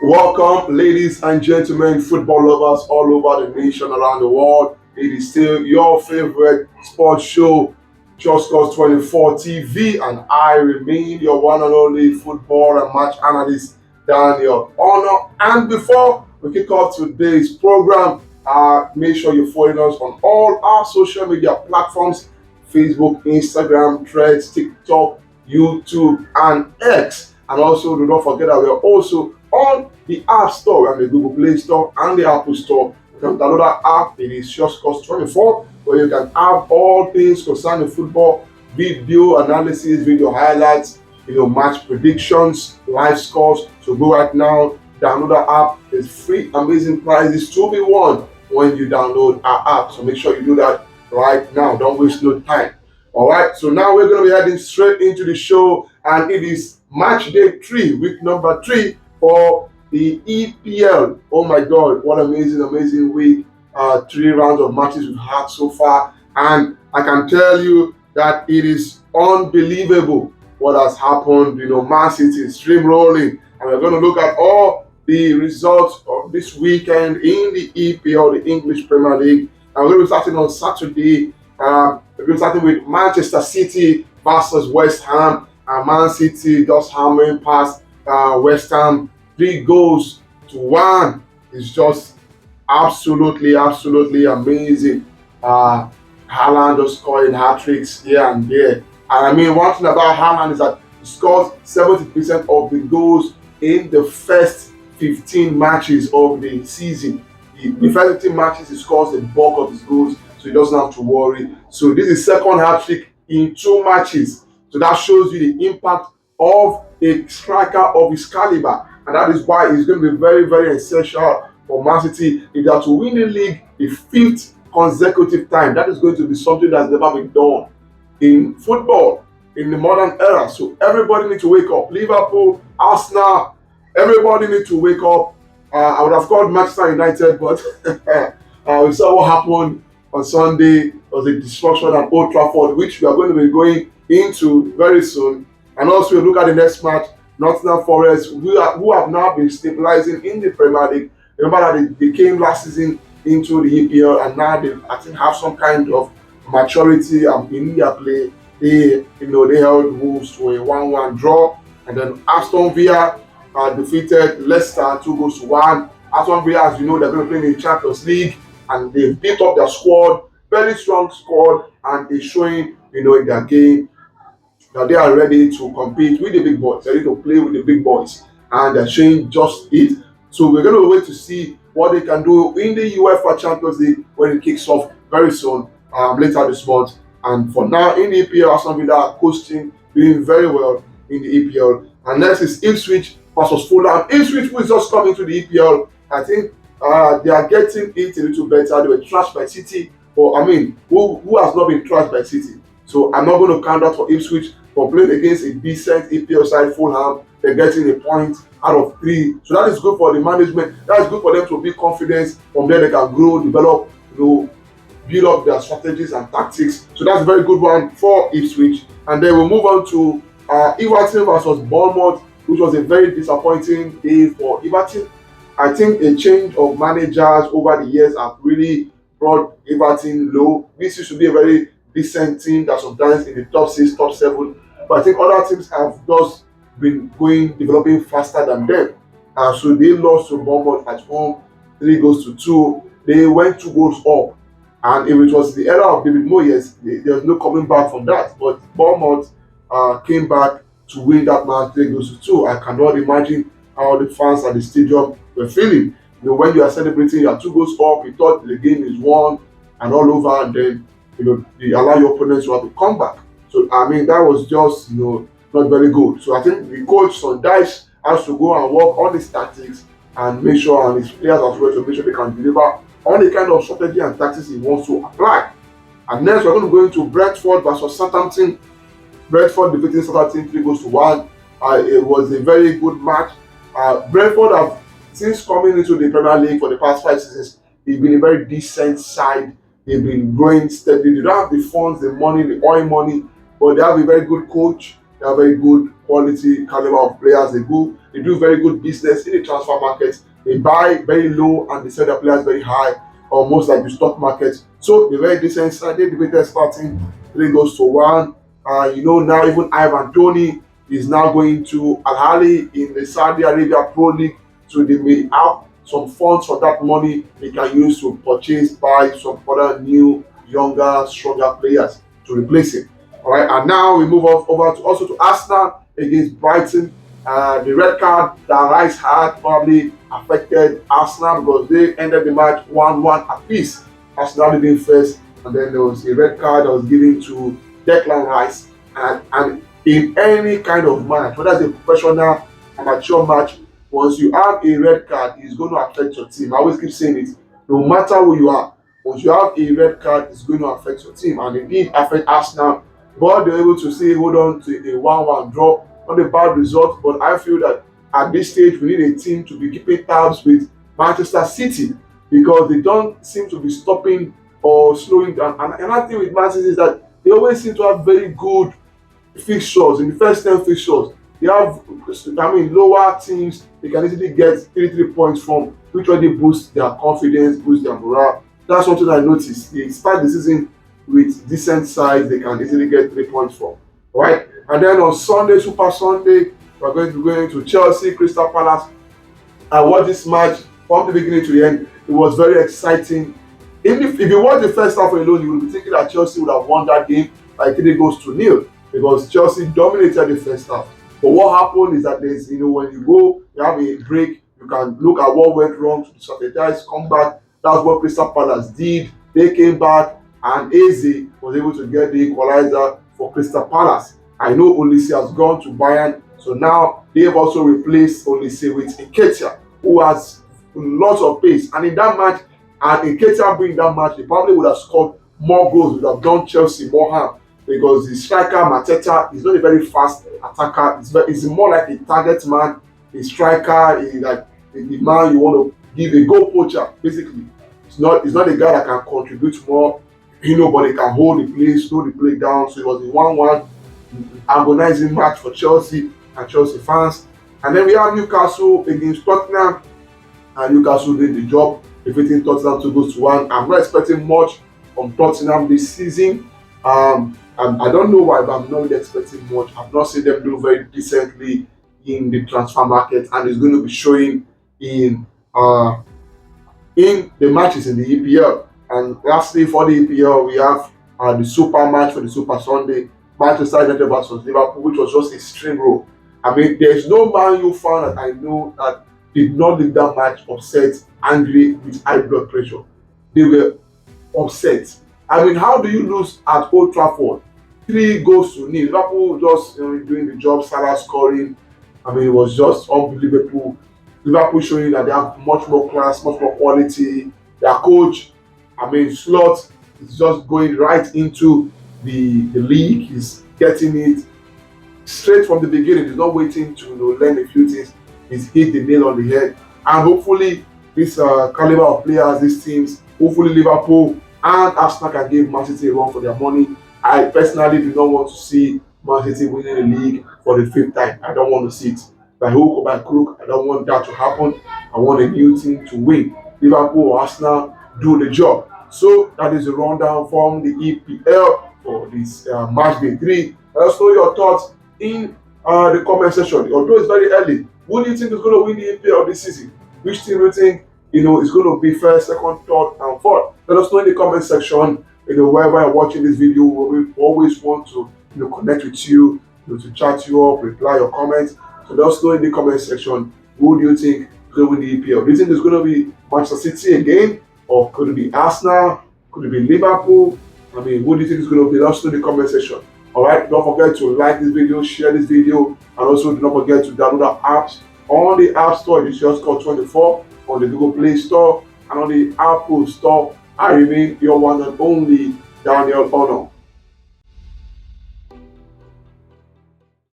Welcome, ladies and gentlemen, football lovers all over the nation, around the world. It is still your favorite sports show, Just Cause 24 TV, and I remain your one and only football and match analyst, Daniel Honor. And before we kick off today's program, make sure you follow us on all our social media platforms: Facebook, Instagram, Threads, TikTok, YouTube, and X. And also, do not forget that we are also on the App Store and the Google Play Store and the Apple Store. You can download our app. It is Just Cause 24, where you can have all things concerning football, video analysis, video highlights, match predictions, live scores. So go right now, download our app. It's free, amazing prizes to be won when you download our app. So make sure you do that right now. Don't waste no time. All right, so now we're going to be heading straight into the show, and it is match day 3, week number 3 for the EPL. Oh my God, what amazing week. 3 rounds of matches we've had so far, and I can tell you that it is unbelievable what has happened. Man City is stream rolling, and we're going to look at all the results of this weekend in the EPL, the English Premier League. And we're going to be starting on Saturday. We're going to be starting with Manchester City versus West Ham. Man City just hammering past West Ham 3 goals to 1. It's just absolutely amazing. Haaland just scoring hat tricks here and there. And I mean, one thing about Haaland is that he scores 70% of the goals in the first 15 matches of the season. The first 15 matches, he scores the bulk of his goals, so he doesn't have to worry. So this is second hat trick in 2 matches. So that shows you the impact of a striker of his caliber, and that is why he's going to be very essential for Man City if they are to win the league the 5th consecutive time. That is going to be something that's never been done in football in the modern era. So everybody needs to wake up. Liverpool, Arsenal, everybody needs to wake up. I would have called Manchester United, but we saw what happened on Sunday. There was a destruction at Old Trafford, which we are going to be going into very soon. And also, we look at the next match, Nottingham Forest, who have now been stabilizing in the Premier League. Remember that they came last season into the EPL, and now they, I think, have some kind of maturity in their play. They held Wolves to a 1-1 draw, and then Aston Villa defeated Leicester 2 goals to 1. Aston Villa, as you know, they're going to play in the Champions League, and they've built up their squad, very strong squad, and it's showing, in their game that they are ready to compete with the big boys. They're ready to play with the big boys, and they're showing just it. So we're going to wait to see what they can do in the UEFA Champions League when it kicks off very soon, later this month. And for now, in the EPL, Aston Villa are coasting, doing very well in the EPL. And next is Ipswich versus Fulham. Ipswich, who is just coming to the EPL, I think they are getting it a little better. They were trashed by City, but I mean, who has not been trashed by City? So I'm not going to count that for Ipswich for playing against a decent EPL side, Fulham. They're getting a point out of 3. So that is good for the management. That is good for them to build confidence. From there, they can grow, develop, build up their strategies and tactics. So that's a very good one for Ipswich. And then we'll move on to Everton versus Bournemouth, which was a very disappointing day for Everton. I think a change of managers over the years have really brought Everton low. This used to be a very decent team that sometimes in the top 6, top 7, but I think other teams have just been developing faster than them. So they lost to Bournemouth at home 3 goals to 2. They went 2 goals up, and if it was the era of David Moyes, there was no coming back from that. But Bournemouth came back to win that match 3 goals to 2. I cannot imagine how the fans at the stadium were feeling. When you are celebrating, you are 2 goals up, you thought the game is won and all over, and then you allow your opponents to have a comeback. So I mean, that was just not very good. So I think the coach on Dice has to go and work on his tactics and make sure, and his players as well, to make sure they can deliver on the kind of strategy and tactics he wants to apply. And next, we're going to go into Brentford versus Southampton. Brentford defeating Southampton 3 goals to 1. It was a very good match. Brentford have, since coming into the Premier League for the past 5 seasons, they've been a very decent side. They've been growing steadily. They don't have the funds, the money, the oil money, but they have a very good coach. They have very good quality caliber of players. They They do very good business in the transfer market. They buy very low and they sell their players very high, almost like the stock market. So they're very decent side. They debated starting 3 goals to 1. Now even Ivan Tony is now going to Al Ahly in the Saudi Arabia Pro League. So they may have some funds for that money they can use to purchase, buy some other new, younger, stronger players to replace him. All right, and now we move on over to also to Arsenal against Brighton. The red card that Rice had probably affected Arsenal because they ended the match 1-1 apiece. Arsenal did first, and then there was a red card that was given to Declan Rice. And in any kind of match, whether it's a professional, amateur match, once you have a red card, it's going to affect your team. I always keep saying it. No matter who you are, once you have a red card, it's going to affect your team. And it did affect Arsenal. But they're able to say hold on to a 1-1 draw. Not a bad result, but I feel that at this stage we need a team to be keeping tabs with Manchester City because they don't seem to be stopping or slowing down. And another thing with Man City is that they always seem to have very good fixtures in the first 10 fixtures. They have, lower teams they can easily get 3 points from, which already boosts their confidence, boosts their morale. That's something I noticed. They start the season with decent sides, they can easily get 3 points from. Right? And then on Sunday, Super Sunday, we're going to go into Chelsea, Crystal Palace. I watched this match from the beginning to the end. It was very exciting. If you watch the first half alone, you would be thinking that Chelsea would have won that game by 3 goals to 0 because Chelsea dominated the first half. But what happened is that when you go, you have a break, you can look at what went wrong to strategize, come back. That's what Crystal Palace did. They came back, and Eze was able to get the equalizer for Crystal Palace. I know Olise has gone to Bayern, so now they have also replaced Olise with Nketiah, who has lots of pace. And in that match, and Nketiah being that match, they probably would have scored more goals, would have done Chelsea more harm because the striker Mateta is not a very fast attacker. He's more like a target man, a striker, like the man you want to give a goal poacher. Basically, it's not a guy that can contribute more. But he can hold the play, slow the play down. So it was a 1-1 agonizing match for Chelsea and Chelsea fans. And then we have Newcastle against Tottenham, and Newcastle did the job, defeating Tottenham 2 goals to 1. I'm not expecting much from Tottenham this season. I don't know why, but I'm not really expecting much. I've not seen them do very decently in the transfer market, and it's going to be showing in the matches in the EPL. And lastly, for the EPL, we have the super match for the Super Sunday, Manchester United versus Liverpool, which was just a string roll. There's no Man U fan that I know that did not leave that match upset, angry, with high blood pressure. They were upset. How do you lose at Old Trafford? 3 goals to 0. Liverpool just doing the job, Salah scoring. It was just unbelievable. Liverpool showing that they have much more class, much more quality. Their coach, Slot is just going right into the league. He's getting it straight from the beginning. He's not waiting to learn a few things. He's hit the nail on the head. And hopefully, this caliber of players, these teams, hopefully Liverpool and Arsenal can give Man City a run for their money. I personally do not want to see Man City winning the league for the 5th time. I don't want to see it. By hook or by crook, I don't want that to happen. I want a new team to win. Liverpool or Arsenal do the job. So that is a rundown from the EPL for this match day 3. Let us know your thoughts in the comment section. Although it's very early, who do you think is going to win the EPL this season? Which team do you think is going to be first, second, third, and fourth? Let us know in the comment section. Wherever you're watching this video, we always want to connect with you, to chat you up, reply your comments. So let us know in the comment section, who do you think is going to win the EPL? Do you think it's going to be Manchester City again? Or could it be Arsenal? Could it be Liverpool? Who do you think is going to be? Let us know in the comment section. Alright, don't forget to like this video, share this video, and also do not forget to download our apps on the App Store. It's just called 24 on the Google Play Store and on the Apple Store. I remain your one and only Daniel Ono.